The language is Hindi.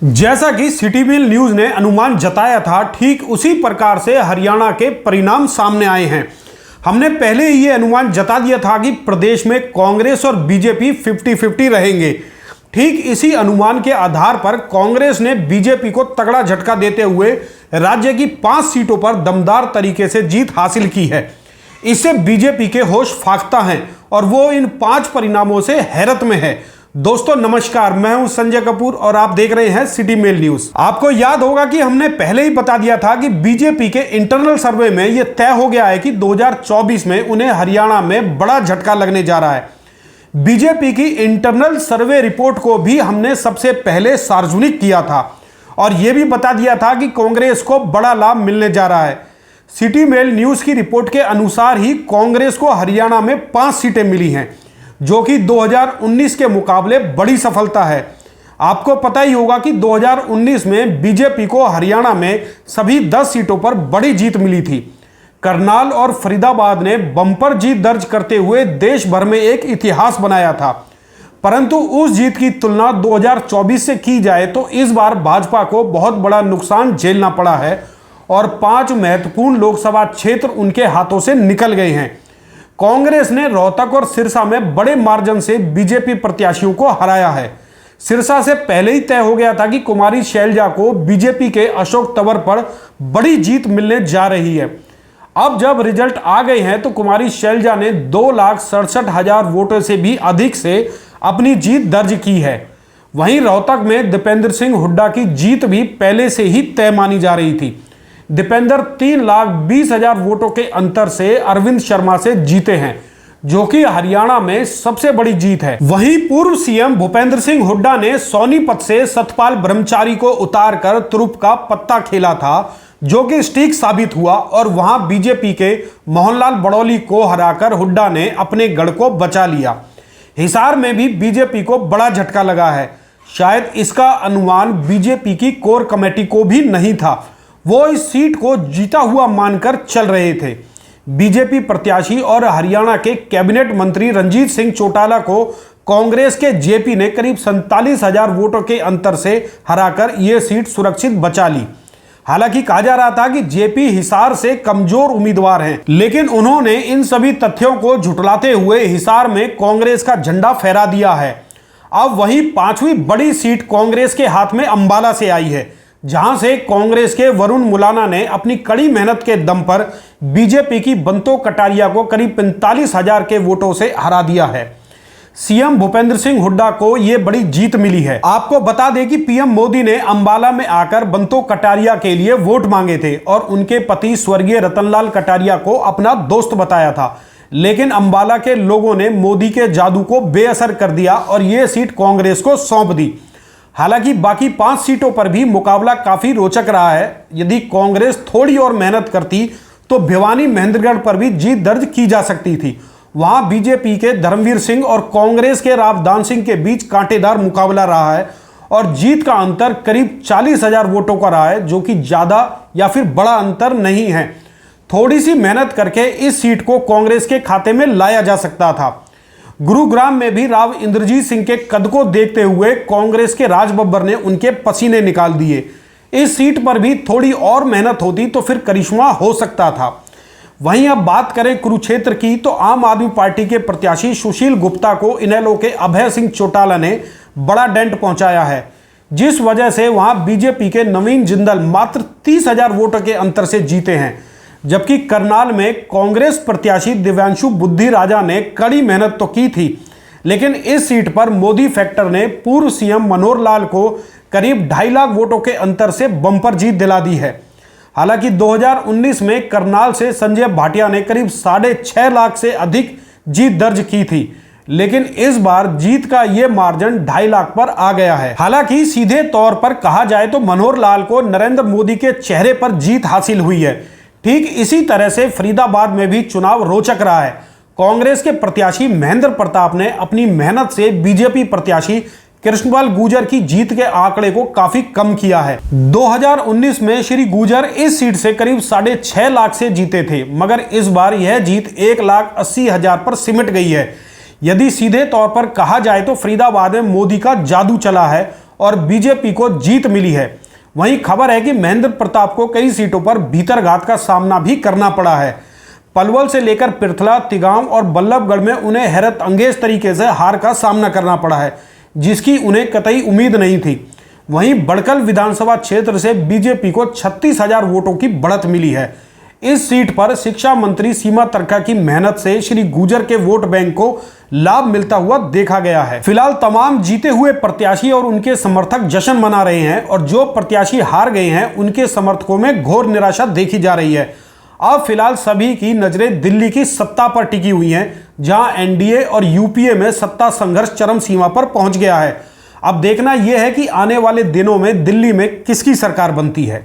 जैसा कि सिटी मेल न्यूज ने अनुमान जताया था, ठीक उसी प्रकार से हरियाणा के परिणाम सामने आए हैं। हमने पहले ही ये अनुमान जता दिया था कि प्रदेश में कांग्रेस और बीजेपी 50-50 रहेंगे। ठीक इसी अनुमान के आधार पर कांग्रेस ने बीजेपी को तगड़ा झटका देते हुए राज्य की 5 सीटों पर दमदार तरीके से जीत हासिल की है। इससे बीजेपी के होश फाख्ता हैं और वो इन 5 परिणामों से हैरत में है। दोस्तों नमस्कार, मैं हूं संजय कपूर और आप देख रहे हैं सिटी मेल न्यूज। आपको याद होगा कि हमने पहले ही बता दिया था कि बीजेपी के इंटरनल सर्वे में यह तय हो गया है कि 2024 में उन्हें हरियाणा में बड़ा झटका लगने जा रहा है। बीजेपी की इंटरनल सर्वे रिपोर्ट को भी हमने सबसे पहले सार्वजनिक किया था और यह भी बता दिया था कि कांग्रेस को बड़ा लाभ मिलने जा रहा है। सिटी मेल न्यूज की रिपोर्ट के अनुसार ही कांग्रेस को हरियाणा में 5 सीटें मिली हैं, जो कि 2019 के मुकाबले बड़ी सफलता है। आपको पता ही होगा कि 2019 में बीजेपी को हरियाणा में सभी 10 सीटों पर बड़ी जीत मिली थी। करनाल और फरीदाबाद ने बम्पर जीत दर्ज करते हुए देश भर में एक इतिहास बनाया था, परंतु उस जीत की तुलना 2024 से की जाए तो इस बार भाजपा को बहुत बड़ा नुकसान झेलना पड़ा है और 5 महत्वपूर्ण लोकसभा क्षेत्र उनके हाथों से निकल गए हैं। कांग्रेस ने रोहतक और सिरसा में बड़े मार्जिन से बीजेपी प्रत्याशियों को हराया है। सिरसा से पहले ही तय हो गया था कि कुमारी शैलजा को बीजेपी के अशोक तंवर पर बड़ी जीत मिलने जा रही है। अब जब रिजल्ट आ गए हैं तो कुमारी शैलजा ने 2,67,000 वोटों से भी अधिक से अपनी जीत दर्ज की है। वहीं रोहतक में दीपेंद्र सिंह हुड्डा की जीत भी पहले से ही तय मानी जा रही थी। दीपेंद्र 3,20,000 वोटों के अंतर से अरविंद शर्मा से जीते हैं, जो कि हरियाणा में सबसे बड़ी जीत है। वहीं पूर्व सीएम भूपेंद्र सिंह हुड्डा ने सोनीपत से सतपाल ब्रह्मचारी को उतारकर तुरुप का पत्ता खेला था, जो कि स्टिक साबित हुआ और वहां बीजेपी के मोहनलाल बड़ौली को हराकर हुड्डा ने अपने गढ़ को बचा लिया। हिसार में भी बीजेपी को बड़ा झटका लगा है। शायद इसका अनुमान बीजेपी की कोर कमेटी को भी नहीं था। वो इस सीट को जीता हुआ मानकर चल रहे थे। बीजेपी प्रत्याशी और हरियाणा के कैबिनेट मंत्री रंजीत सिंह चौटाला को कांग्रेस के जेपी ने करीब 47,000 वोटों के अंतर से हराकर यह सीट सुरक्षित बचा ली। हालांकि कहा जा रहा था कि जेपी हिसार से कमजोर उम्मीदवार हैं, लेकिन उन्होंने इन सभी तथ्यों को झुठलाते हुए हिसार में कांग्रेस का झंडा फहरा दिया है। अब वहीं 5वीं बड़ी सीट कांग्रेस के हाथ में अंबाला से आई है, जहां से कांग्रेस के वरुण मुलाना ने अपनी कड़ी मेहनत के दम पर बीजेपी की बंतो कटारिया को करीब 45,000 के वोटों से हरा दिया है। सीएम भूपेंद्र सिंह हुड्डा को यह बड़ी जीत मिली है। आपको बता दें कि पीएम मोदी ने अंबाला में आकर बंतो कटारिया के लिए वोट मांगे थे और उनके पति स्वर्गीय रतनलाल कटारिया को अपना दोस्त बताया था, लेकिन अंबाला के लोगों ने मोदी के जादू को बेअसर कर दिया और यह सीट कांग्रेस को सौंप दी। हालांकि बाकी 5 सीटों पर भी मुकाबला काफी रोचक रहा है। यदि कांग्रेस थोड़ी और मेहनत करती तो भिवानी महेंद्रगढ़ पर भी जीत दर्ज की जा सकती थी। वहां बीजेपी के धर्मवीर सिंह और कांग्रेस के रावदान सिंह के बीच कांटेदार मुकाबला रहा है और जीत का अंतर करीब 40,000 वोटों का रहा है, जो कि ज्यादा या फिर बड़ा अंतर नहीं है। थोड़ी सी मेहनत करके इस सीट को कांग्रेस के खाते में लाया जा सकता था। गुरुग्राम में भी राव इंद्रजीत सिंह के कद को देखते हुए कांग्रेस के राज बब्बर ने उनके पसीने निकाल दिए। इस सीट पर भी थोड़ी और मेहनत होती तो फिर करिश्मा हो सकता था। वहीं अब बात करें कुरुक्षेत्र की, तो आम आदमी पार्टी के प्रत्याशी सुशील गुप्ता को इनेलो के अभय सिंह चौटाला ने बड़ा डेंट पहुंचाया है, जिस वजह से वहां बीजेपी के नवीन जिंदल मात्र 30,000 वोटों के अंतर से जीते हैं। जबकि करनाल में कांग्रेस प्रत्याशी दिव्यांशु बुद्धि राजा ने कड़ी मेहनत तो की थी, लेकिन इस सीट पर मोदी फैक्टर ने पूर्व सीएम मनोहर लाल को करीब 2.5 लाख वोटों के अंतर से बंपर जीत दिला दी है। हालांकि 2019 में करनाल से संजय भाटिया ने करीब 6.5 लाख से अधिक जीत दर्ज की थी, लेकिन इस बार जीत का यह मार्जिन 2.5 लाख पर आ गया है। हालांकि सीधे तौर पर कहा जाए तो मनोहर लाल को नरेंद्र मोदी के चेहरे पर जीत हासिल हुई है। ठीक इसी तरह से फरीदाबाद में भी चुनाव रोचक रहा है। कांग्रेस के प्रत्याशी महेंद्र प्रताप ने अपनी मेहनत से बीजेपी प्रत्याशी कृष्णपाल गुर्जर की जीत के आंकड़े को काफी कम किया है। 2019 में श्री गुर्जर इस सीट से करीब 6.5 लाख से जीते थे, मगर इस बार यह जीत 1,80,000 पर सिमट गई है। यदि सीधे तौर पर कहा जाए तो फरीदाबाद में मोदी का जादू चला है और बीजेपी को जीत मिली है। वहीं खबर है कि महेंद्र प्रताप को कई सीटों पर भीतरघात का सामना भी करना पड़ा है। पलवल से लेकर पिरथला, तिगांव और बल्लभगढ़ में उन्हें हैरत अंगेज तरीके से हार का सामना करना पड़ा है, जिसकी उन्हें कतई उम्मीद नहीं थी। वहीं बड़कल विधानसभा क्षेत्र से बीजेपी को 36,000 वोटों की बढ़त मिली है। इस सीट पर शिक्षा मंत्री सीमा तरका की मेहनत से श्री गुर्जर के वोट बैंक को लाभ मिलता हुआ देखा गया है। फिलहाल तमाम जीते हुए प्रत्याशी और उनके समर्थक जश्न मना रहे हैं और जो प्रत्याशी हार गए हैं उनके समर्थकों में घोर निराशा देखी जा रही है। अब फिलहाल सभी की नजरें दिल्ली की सत्ता पर टिकी हुई हैं, जहां एनडीए और यूपीए में सत्ता संघर्ष चरम सीमा पर पहुंच गया है। अब देखना यह है कि आने वाले दिनों में दिल्ली में किसकी सरकार बनती है।